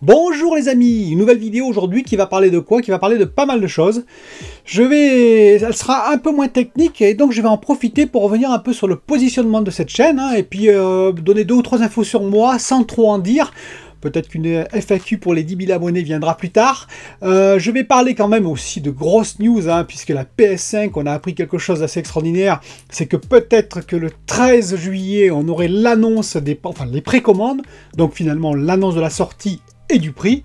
Bonjour les amis, une nouvelle vidéo aujourd'hui qui va parler de quoi? Qui va parler de pas mal de choses. Elle sera un peu moins technique et donc je vais en profiter pour revenir un peu sur le positionnement de cette chaîne et puis donner 2 ou 3 infos sur moi sans trop en dire. Peut-être qu'une FAQ pour les 10 000 abonnés viendra plus tard. Je vais parler quand même aussi de grosses news, puisque la PS5, on a appris quelque chose d'assez extraordinaire. C'est que peut-être que le 13 juillet, on aurait l'annonce les précommandes. Donc finalement, l'annonce de la sortie et du prix.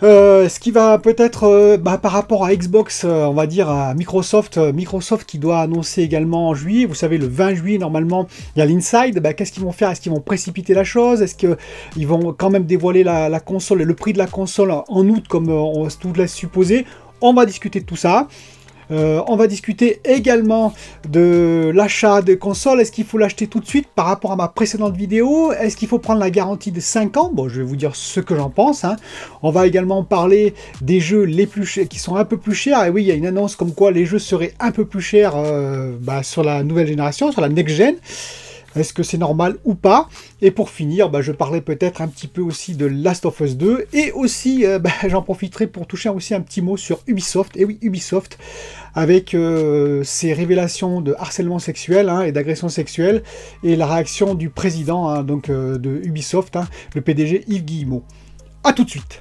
Ce qui va peut-être, par rapport à Xbox, on va dire à Microsoft, Microsoft qui doit annoncer également en juillet, vous savez le 20 juillet normalement, il y a l'Inside, qu'est-ce qu'ils vont faire? Est-ce qu'ils vont précipiter la chose? Est-ce qu'ils vont quand même dévoiler la console et le prix de la console en août comme on tout laisse supposer? On va discuter de tout ça. On va discuter également de l'achat de consoles. Est-ce qu'il faut l'acheter tout de suite par rapport à ma précédente vidéo? Est-ce qu'il faut prendre la garantie de 5 ans? Bon, je vais vous dire ce que j'en pense. On va également parler des jeux les plus chers, qui sont un peu plus chers. Et oui, il y a une annonce comme quoi les jeux seraient un peu plus chers sur la nouvelle génération, sur la next-gen. Est-ce que c'est normal ou pas? Et pour finir, je parlerai peut-être un petit peu aussi de Last of Us 2. Et aussi, j'en profiterai pour toucher aussi un petit mot sur Ubisoft. Et oui, Ubisoft, avec ses révélations de harcèlement sexuel et d'agression sexuelle. Et la réaction du président de Ubisoft, le PDG Yves Guillemot. A tout de suite.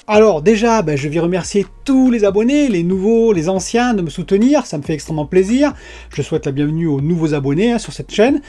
Alors déjà, je vais remercier tous les abonnés, les nouveaux, les anciens, de me soutenir, ça me fait extrêmement plaisir. Je souhaite la bienvenue aux nouveaux abonnés sur cette chaîne.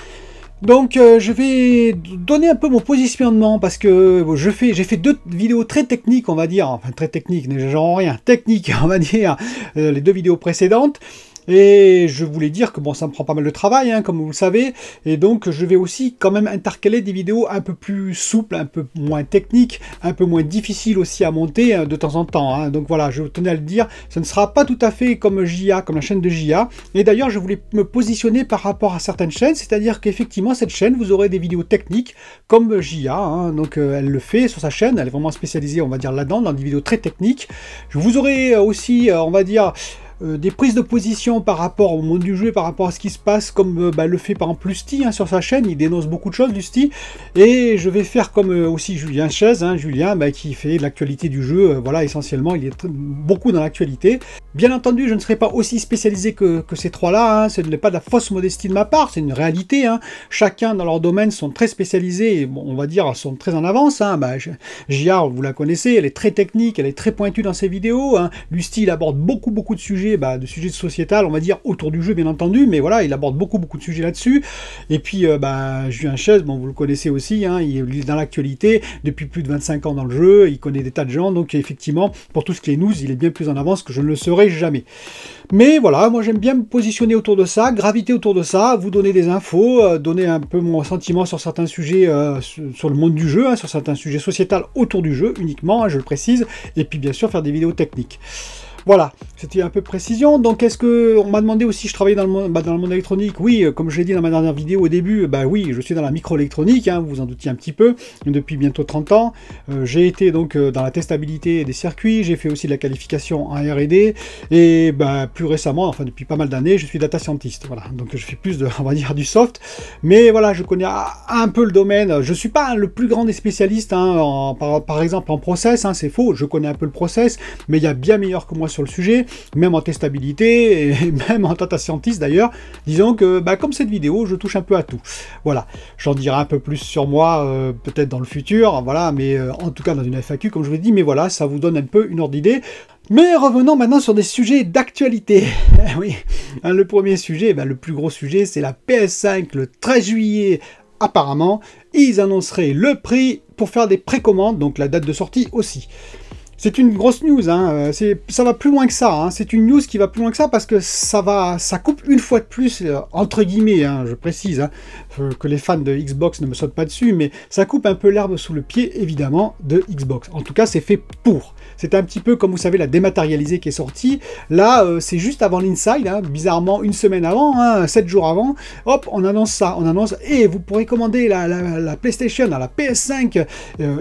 Donc je vais donner un peu mon positionnement parce que j'ai fait 2 vidéos très techniques, on va dire, enfin très techniques, genre rien, techniques, on va dire, les 2 vidéos précédentes. Et je voulais dire que ça me prend pas mal de travail, comme vous le savez, et donc je vais aussi quand même intercaler des vidéos un peu plus souples, un peu moins techniques, un peu moins difficiles aussi à monter de temps en temps. Donc voilà, je tenais à le dire, ce ne sera pas tout à fait comme JA, comme la chaîne de JA. Et d'ailleurs, je voulais me positionner par rapport à certaines chaînes, c'est-à-dire qu'effectivement, cette chaîne, vous aurez des vidéos techniques comme JA, donc elle le fait sur sa chaîne, elle est vraiment spécialisée, on va dire, là-dedans, dans des vidéos très techniques. Vous aurez aussi, on va dire, des prises de position par rapport au monde du jeu, par rapport à ce qui se passe, comme le fait par exemple Lusty sur sa chaîne, il dénonce beaucoup de choses Lusty, et je vais faire comme aussi Julien Chaise, Julien qui fait de l'actualité du jeu, voilà, essentiellement il est beaucoup dans l'actualité. Bien entendu, je ne serai pas aussi spécialisé que ces trois-là, ce n'est pas de la fausse modestie de ma part, c'est une réalité, chacun dans leur domaine sont très spécialisés, et on va dire sont très en avance, JR, vous la connaissez, elle est très technique, elle est très pointue dans ses vidéos, Lusty il aborde beaucoup de sujets, de sujets sociétal, on va dire, autour du jeu bien entendu, mais voilà, il aborde beaucoup de sujets là-dessus. Et puis Julien Chaise, vous le connaissez aussi, il est dans l'actualité depuis plus de 25 ans dans le jeu, il connaît des tas de gens, donc effectivement, pour tout ce qui est news, il est bien plus en avance que je ne le serai jamais. Mais voilà, moi j'aime bien me positionner autour de ça, graviter autour de ça, vous donner des infos, donner un peu mon sentiment sur certains sujets, sur le monde du jeu, sur certains sujets sociétals autour du jeu uniquement, je le précise, et puis bien sûr faire des vidéos techniques. Voilà, c'était un peu de précision. Donc, est-ce que on m'a demandé aussi, je travaillais dans le monde électronique? Oui, comme je l'ai dit dans ma dernière vidéo au début, oui, je suis dans la microélectronique, vous vous en doutiez un petit peu, depuis bientôt 30 ans. J'ai été donc dans la testabilité des circuits, j'ai fait aussi de la qualification en R&D, et plus récemment, enfin depuis pas mal d'années, je suis data scientist. Voilà, donc je fais plus on va dire, du soft, mais voilà, je connais un peu le domaine. Je suis pas le plus grand des spécialistes, par exemple en process, c'est faux, je connais un peu le process, mais il y a bien meilleur que moi sur le sujet, même en testabilité et même en data scientist d'ailleurs. Disons que comme cette vidéo, je touche un peu à tout. Voilà, j'en dirai un peu plus sur moi peut-être dans le futur, voilà, mais en tout cas dans une FAQ comme je vous l'ai dit, mais voilà, ça vous donne un peu une ordre d'idée. Mais revenons maintenant sur des sujets d'actualité. Oui, le premier sujet, le plus gros sujet, c'est la PS5 le 13 juillet. Apparemment, ils annonceraient le prix pour faire des précommandes, donc la date de sortie aussi. C'est une grosse news, ça va plus loin que ça, c'est une news qui va plus loin que ça parce que ça coupe une fois de plus, entre guillemets, je précise, que les fans de Xbox ne me sautent pas dessus, mais ça coupe un peu l'herbe sous le pied, évidemment, de Xbox. En tout cas, c'est fait pour. C'est un petit peu comme vous savez la dématérialisée qui est sortie. Là, c'est juste avant l'Inside, bizarrement une semaine avant, 7 jours avant. Hop, on annonce ça, et vous pourrez commander la PlayStation, la PS5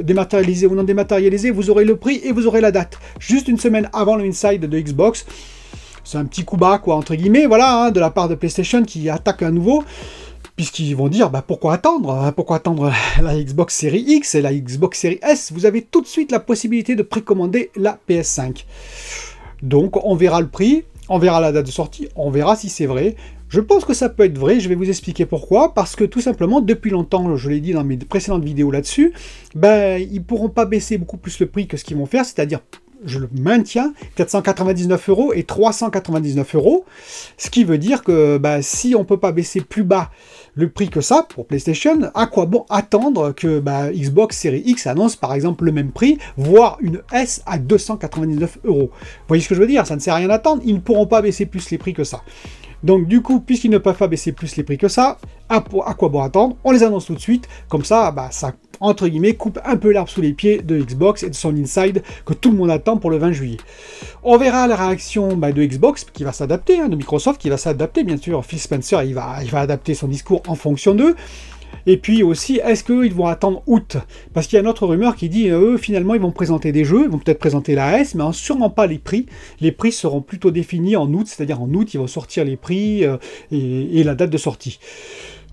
dématérialisée ou non dématérialisée, vous aurez le prix et vous aurez la date. Juste une semaine avant le Inside de Xbox. c'est un petit coup bas, quoi, entre guillemets, voilà, hein, de la part de PlayStation qui attaque à nouveau. Puisqu'ils vont dire, bah, pourquoi attendre, hein, pourquoi attendre la Xbox Series X et la Xbox Series S? Vous avez tout de suite la possibilité de précommander la PS5. Donc, on verra le prix, on verra la date de sortie, on verra si c'est vrai. Je pense que ça peut être vrai, je vais vous expliquer pourquoi. Parce que tout simplement, depuis longtemps, je l'ai dit dans mes précédentes vidéos là-dessus, ben, ils ne pourront pas baisser beaucoup plus le prix que ce qu'ils vont faire, c'est-à-dire, je le maintiens, 499 € et 399 €, ce qui veut dire que ben, si on ne peut pas baisser plus bas le prix que ça pour PlayStation, à quoi bon attendre que Xbox Series X annonce par exemple le même prix, voire une S à 299 €. Vous voyez ce que je veux dire? Ça ne sert à rien d'attendre, ils ne pourront pas baisser plus les prix que ça. Donc du coup, puisqu'ils ne peuvent pas baisser plus les prix que ça, à quoi bon attendre? On les annonce tout de suite, comme ça, ça entre guillemets coupe un peu l'herbe sous les pieds de Xbox et de son Inside que tout le monde attend pour le 20 juillet. On verra la réaction de Xbox qui va s'adapter, hein, de Microsoft qui va s'adapter, bien sûr. Phil Spencer, il va adapter son discours en fonction d'eux. Et puis aussi, est-ce qu'ils vont attendre août? Parce qu'il y a une autre rumeur qui dit, eux, finalement, ils vont présenter des jeux, ils vont peut-être présenter la S, mais sûrement pas les prix. Les prix seront plutôt définis en août, c'est-à-dire en août, ils vont sortir les prix et la date de sortie.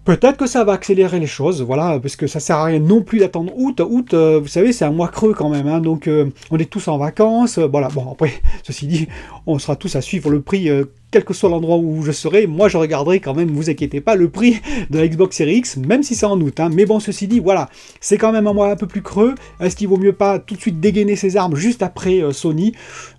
Peut-être que ça va accélérer les choses, voilà, parce que ça sert à rien non plus d'attendre août. Août, vous savez, c'est un mois creux quand même, hein, donc on est tous en vacances, voilà. Bon, après, ceci dit, on sera tous à suivre le prix, quel que soit l'endroit où je serai. Moi, je regarderai quand même, vous inquiétez pas, le prix de la Xbox Series X, même si c'est en août, hein. Mais bon, ceci dit, voilà, c'est quand même un mois un peu plus creux. Est-ce qu'il vaut mieux pas tout de suite dégainer ses armes juste après Sony?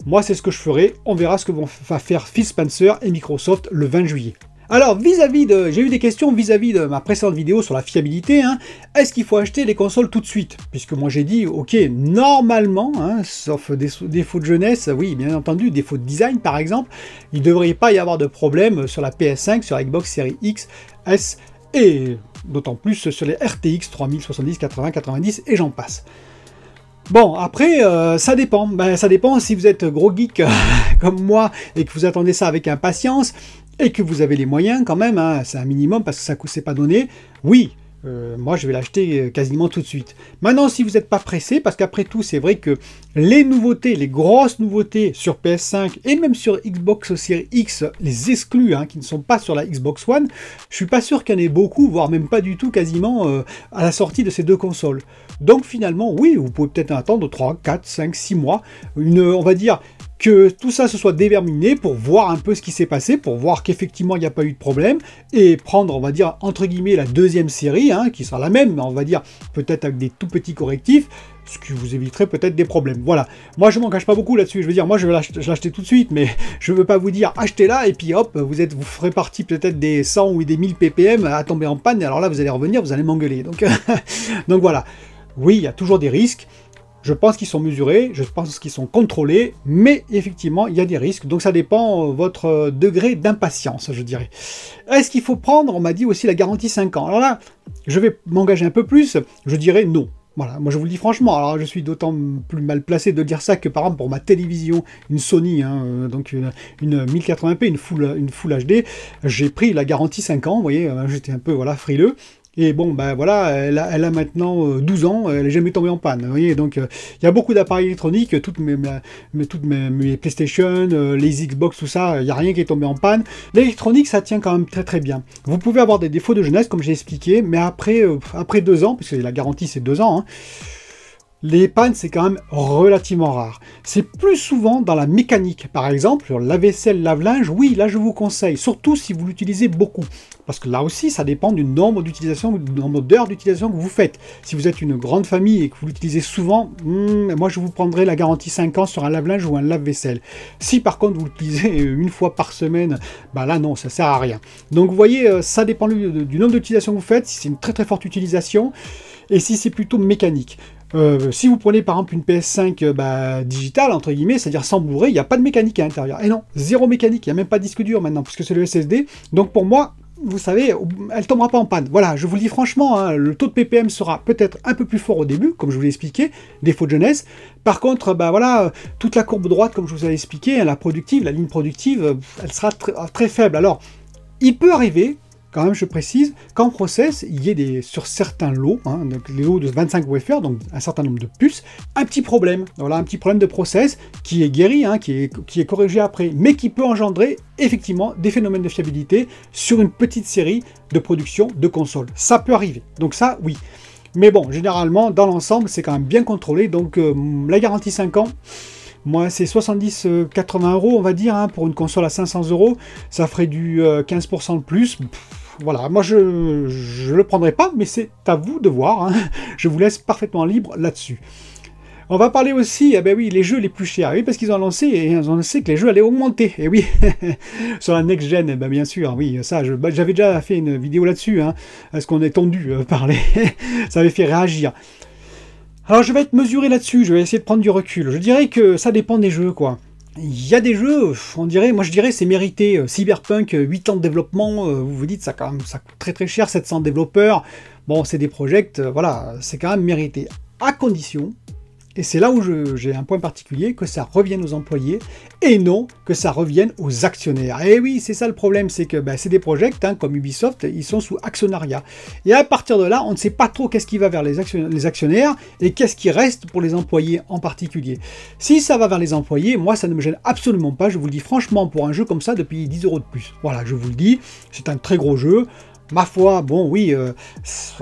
Moi, c'est ce que je ferai. On verra ce que vont faire Phil Spencer et Microsoft le 20 juillet. Alors, j'ai eu des questions vis-à-vis de ma précédente vidéo sur la fiabilité, hein. Est-ce qu'il faut acheter les consoles tout de suite? Puisque moi j'ai dit, ok, normalement, hein, sauf des défauts de jeunesse, oui, bien entendu, défauts de design par exemple, il ne devrait pas y avoir de problème sur la PS5, sur la Xbox Series X, S, et d'autant plus sur les RTX 3070, 80, 90, et j'en passe. Bon, après, ça dépend. Ça dépend si vous êtes gros geek comme moi, et que vous attendez ça avec impatience, et que vous avez les moyens quand même, hein, c'est un minimum parce que ça ne s'est pas donné, oui, moi je vais l'acheter quasiment tout de suite. Maintenant, si vous n'êtes pas pressé, parce qu'après tout, c'est vrai que les nouveautés, les grosses nouveautés sur PS5 et même sur Xbox Series X, les exclus, hein, qui ne sont pas sur la Xbox One, je suis pas sûr qu'il y en ait beaucoup, voire même pas du tout quasiment à la sortie de ces deux consoles. Donc finalement, oui, vous pouvez peut-être attendre 3, 4, 5, 6 mois, on va dire que tout ça se soit déterminé pour voir un peu ce qui s'est passé, pour voir qu'effectivement il n'y a pas eu de problème, et prendre, on va dire, entre guillemets, la deuxième série, hein, qui sera la même, mais on va dire peut-être avec des tout petits correctifs, ce qui vous éviterait peut-être des problèmes. Voilà, moi je m'engage pas beaucoup là-dessus, je veux dire, moi je vais l'acheter tout de suite, mais je veux pas vous dire achetez-la, et puis hop, vous ferez partie peut-être des 100 ou des 1000 ppm à tomber en panne, et alors là vous allez revenir, vous allez m'engueuler. Donc, donc voilà, oui, il y a toujours des risques. Je pense qu'ils sont mesurés, je pense qu'ils sont contrôlés, mais effectivement, il y a des risques. Donc ça dépend de votre degré d'impatience, je dirais. Est-ce qu'il faut prendre, on m'a dit aussi, la garantie 5 ans? Alors là, je vais m'engager un peu plus, je dirais non. Voilà, moi je vous le dis franchement, alors je suis d'autant plus mal placé de dire ça que par exemple pour ma télévision, une Sony, hein, donc une 1080p, une Full HD, j'ai pris la garantie 5 ans, vous voyez, j'étais un peu frileux. Et bon, voilà, elle a maintenant 12 ans, elle n'est jamais tombée en panne. Vous voyez, donc il y a beaucoup d'appareils électroniques, toutes mes PlayStation, les Xbox, tout ça, il n'y a rien qui est tombé en panne. L'électronique, ça tient quand même très très bien. Vous pouvez avoir des défauts de jeunesse, comme j'ai expliqué, mais après 2 ans, puisque la garantie c'est 2 ans, hein, les pannes, c'est quand même relativement rare. C'est plus souvent dans la mécanique. Par exemple, sur la vaisselle, lave-linge, oui, là je vous conseille, surtout si vous l'utilisez beaucoup. Parce que là aussi, ça dépend du nombre d'utilisation, du nombre d'heures d'utilisation que vous faites. Si vous êtes une grande famille et que vous l'utilisez souvent, moi je vous prendrai la garantie 5 ans sur un lave-linge ou un lave-vaisselle. Si par contre vous l'utilisez une fois par semaine, là non, ça sert à rien. Donc vous voyez, ça dépend du nombre d'utilisations que vous faites, si c'est une très très forte utilisation, et si c'est plutôt mécanique. Si vous prenez par exemple une PS5 digitale, entre guillemets, c'est-à-dire sans Blu-ray, il n'y a pas de mécanique à l'intérieur. Et non, zéro mécanique, il n'y a même pas de disque dur maintenant, puisque c'est le SSD. Donc pour moi, vous savez, elle ne tombera pas en panne. Voilà, je vous le dis franchement, hein, le taux de ppm sera peut-être un peu plus fort au début, comme je vous l'ai expliqué, défaut de jeunesse. Par contre, toute la courbe droite, comme je vous avais expliqué, la ligne productive, elle sera très faible. Alors, il peut arriver quand même je précise qu'en process, il y ait sur certains lots, hein, donc les lots de 25 UFR, donc un certain nombre de puces, un petit problème, voilà, un petit problème de process qui est guéri, hein, qui est corrigé après, mais qui peut engendrer effectivement des phénomènes de fiabilité sur une petite série de production de consoles. Ça peut arriver, donc ça oui. Mais bon, généralement, dans l'ensemble, c'est quand même bien contrôlé, donc la garantie 5 ans, moi, c'est 70-80 €, on va dire, hein, pour une console à 500 €. Ça ferait du 15% de plus. Voilà, moi, je ne le prendrai pas, mais c'est à vous de voir. Hein. Je vous laisse parfaitement libre là-dessus. On va parler aussi, eh ben oui, les jeux les plus chers. Oui, parce qu'ils ont annoncé que les jeux allaient augmenter. Et oui, sur la next gen, eh ben bien sûr, oui, ça, j'avais déjà fait une vidéo là-dessus. Hein, parce qu'on est tendu par les... ça avait fait réagir. Alors je vais être mesuré là-dessus, je vais essayer de prendre du recul. Je dirais que ça dépend des jeux, quoi. Il y a des jeux, moi je dirais c'est mérité. Cyberpunk, 8 ans de développement, vous vous dites ça quand même, ça coûte très très cher, 700 développeurs. Bon, c'est des projects, voilà, c'est quand même mérité. À condition, et c'est là où j'ai un point particulier, que ça revienne aux employés et non que ça revienne aux actionnaires. Et oui, c'est ça le problème, c'est que c'est des projects, hein, comme Ubisoft, ils sont sous actionnariat. Et à partir de là, on ne sait pas trop qu'est-ce qui va vers les actionnaires et qu'est-ce qui reste pour les employés en particulier. Si ça va vers les employés, moi ça ne me gêne absolument pas, je vous le dis franchement, pour un jeu comme ça, de payer 10 € de plus. Voilà, je vous le dis, c'est un très gros jeu. Ma foi, bon oui,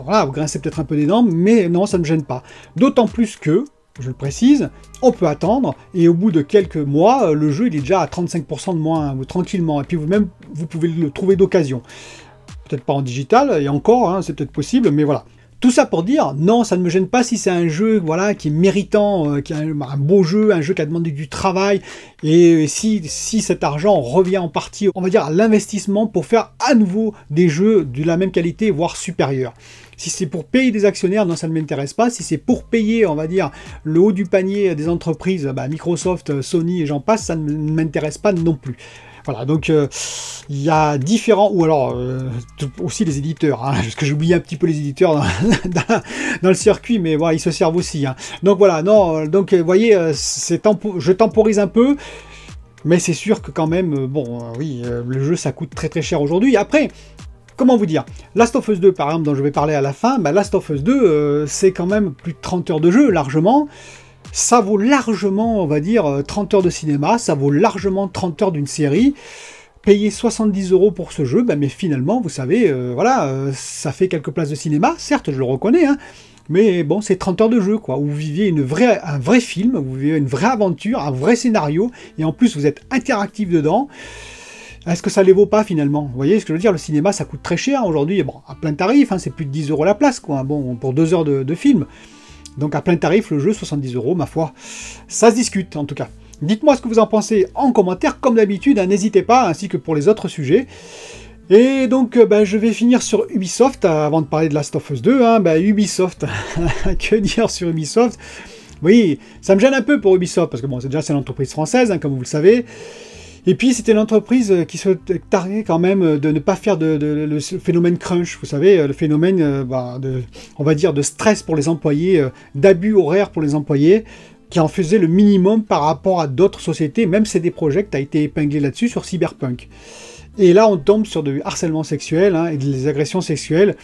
voilà, vous grincez peut-être un peu des dents, mais non, ça ne me gêne pas. D'autant plus que, je le précise, on peut attendre, et au bout de quelques mois, le jeu il est déjà à 35% de moins, tranquillement, et puis vous-même, vous pouvez le trouver d'occasion. Peut-être pas en digital, et encore, hein, c'est peut-être possible, mais voilà. Tout ça pour dire, non, ça ne me gêne pas si c'est un jeu voilà, qui est méritant, qui est un beau jeu, un jeu qui a demandé du travail, et si cet argent revient en partie, on va dire, à l'investissement pour faire à nouveau des jeux de la même qualité, voire supérieure. Si c'est pour payer des actionnaires, non, ça ne m'intéresse pas. Si c'est pour payer, on va dire, le haut du panier des entreprises, Microsoft, Sony et j'en passe, ça ne m'intéresse pas non plus. Voilà, donc il y a différents, ou alors aussi les éditeurs, hein, parce que j'oublie un petit peu les éditeurs dans le circuit, mais voilà, ils se servent aussi. Hein. Donc voilà, non, donc vous voyez, je temporise un peu, mais c'est sûr que quand même, bon, oui, le jeu ça coûte très très cher aujourd'hui. Après, comment vous dire, Last of Us 2 par exemple, dont je vais parler à la fin, Last of Us 2, c'est quand même plus de 30 heures de jeu, largement. Ça vaut largement, on va dire, 30 heures de cinéma, ça vaut largement 30 heures d'une série. Payer 70 € pour ce jeu, mais finalement, vous savez, voilà, ça fait quelques places de cinéma, certes, je le reconnais, hein, mais bon, c'est 30 heures de jeu, quoi, où vous viviez un vrai film, vous vivez une vraie aventure, un vrai scénario, et en plus, vous êtes interactif dedans. Est-ce que ça les vaut pas finalement? Vous voyez ce que je veux dire? Le cinéma, ça coûte très cher aujourd'hui, bon, à plein tarif, hein, c'est plus de 10 € la place, quoi, bon, pour 2 heures de film. Donc à plein tarif, le jeu, 70 €, ma foi. Ça se discute, en tout cas. Dites-moi ce que vous en pensez en commentaire, comme d'habitude, hein, n'hésitez pas, ainsi que pour les autres sujets. Et donc, je vais finir sur Ubisoft, avant de parler de Last of Us 2. Hein, Ubisoft, que dire sur Ubisoft? Oui, ça me gêne un peu pour Ubisoft, parce que bon, c'est une entreprise française, hein, comme vous le savez. Et puis c'était une entreprise qui se targuait quand même de ne pas faire le phénomène crunch, vous savez, le phénomène, on va dire, de stress pour les employés, d'abus horaires pour les employés, qui en faisait le minimum par rapport à d'autres sociétés, même CD Projekt a été épinglé là-dessus sur Cyberpunk. Et là on tombe sur du harcèlement sexuel et des agressions sexuelles.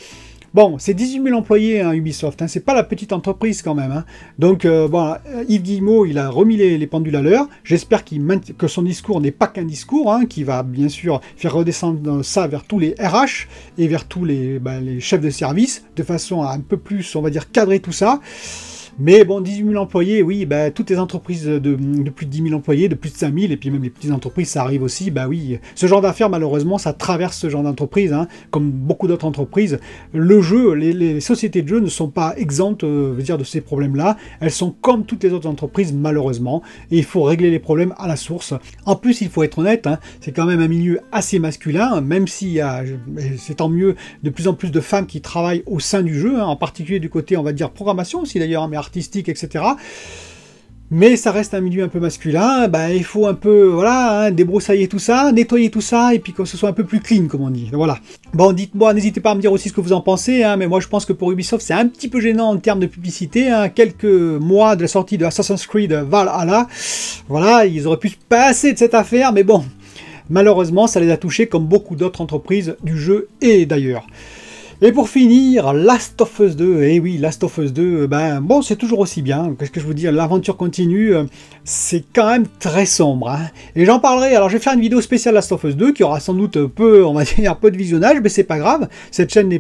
Bon, c'est 18 000 employés, hein, Ubisoft, hein, c'est pas la petite entreprise quand même. Hein. Donc, Yves Guillemot, il a remis les pendules à l'heure. J'espère que son discours n'est pas qu'un discours, hein, qui va bien sûr faire redescendre ça vers tous les RH et vers tous les chefs de service, de façon à un peu plus, on va dire, cadrer tout ça. Mais bon, 18 000 employés, oui, toutes les entreprises de plus de 10 000 employés, de plus de 5 000, et puis même les petites entreprises, ça arrive aussi, oui. Ce genre d'affaires, malheureusement, ça traverse ce genre d'entreprise, hein, comme beaucoup d'autres entreprises. Le jeu, les sociétés de jeux ne sont pas exemptes, de ces problèmes-là. Elles sont comme toutes les autres entreprises, malheureusement, et il faut régler les problèmes à la source. En plus, il faut être honnête, hein, c'est quand même un milieu assez masculin, même s'il y a, c'est tant mieux, de plus en plus de femmes qui travaillent au sein du jeu, hein, en particulier du côté, on va dire, programmation aussi d'ailleurs, hein, mais artistique, etc. Mais ça reste un milieu un peu masculin, il faut un peu, voilà, hein, débroussailler tout ça, nettoyer tout ça, et puis que ce soit un peu plus clean, comme on dit. Voilà. Bon, dites-moi, n'hésitez pas à me dire aussi ce que vous en pensez, hein, mais moi je pense que pour Ubisoft, c'est un petit peu gênant en termes de publicité, hein, quelques mois de la sortie de Assassin's Creed Valhalla, voilà, ils auraient pu se passer de cette affaire, mais bon, malheureusement ça les a touchés comme beaucoup d'autres entreprises du jeu et d'ailleurs. Et pour finir, Last of Us 2, et oui, Last of Us 2, ben bon, c'est toujours aussi bien, qu'est-ce que je vous dis, l'aventure continue, c'est quand même très sombre, hein. Et j'en parlerai, alors je vais faire une vidéo spéciale Last of Us 2, qui aura sans doute peu, on va dire, peu de visionnage, mais c'est pas grave, cette chaîne n'a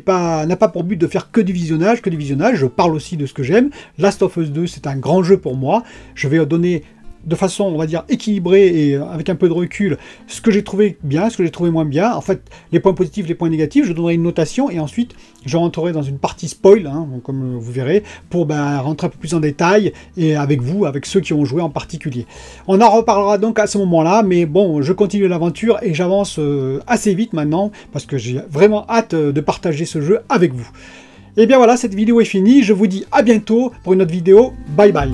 pas pour but de faire que du visionnage, je parle aussi de ce que j'aime. Last of Us 2, c'est un grand jeu pour moi, je vais donner de façon, on va dire, équilibrée et avec un peu de recul, ce que j'ai trouvé bien, ce que j'ai trouvé moins bien, en fait, les points positifs, les points négatifs, je donnerai une notation, et ensuite, je rentrerai dans une partie spoil, hein, comme vous verrez, pour rentrer un peu plus en détail, et avec vous, avec ceux qui ont joué en particulier. On en reparlera donc à ce moment-là, mais bon, je continue l'aventure, et j'avance assez vite maintenant, parce que j'ai vraiment hâte de partager ce jeu avec vous. Et bien voilà, cette vidéo est finie, je vous dis à bientôt pour une autre vidéo, bye bye.